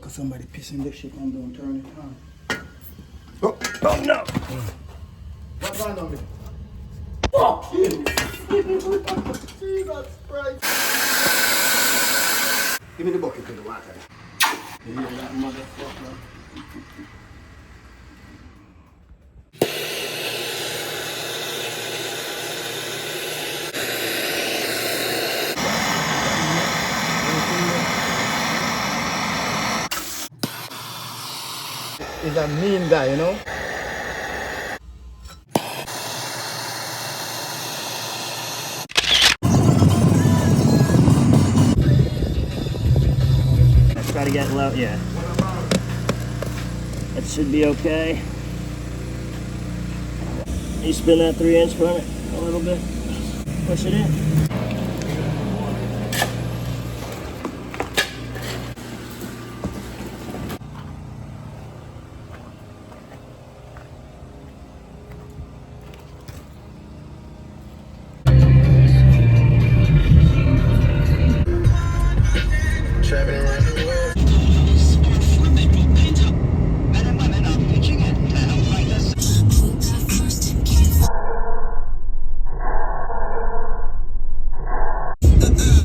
Cause somebody pissing this shit on, don't turn it on. Oh no! What's going on with it? Fuck you! Jesus Christ! Give me the bucket to the water. You hear that motherfucker? He's a mean guy, you know? Let's try to get low, yeah. That should be okay. You spin that 3-inch for me a little bit. Push it in.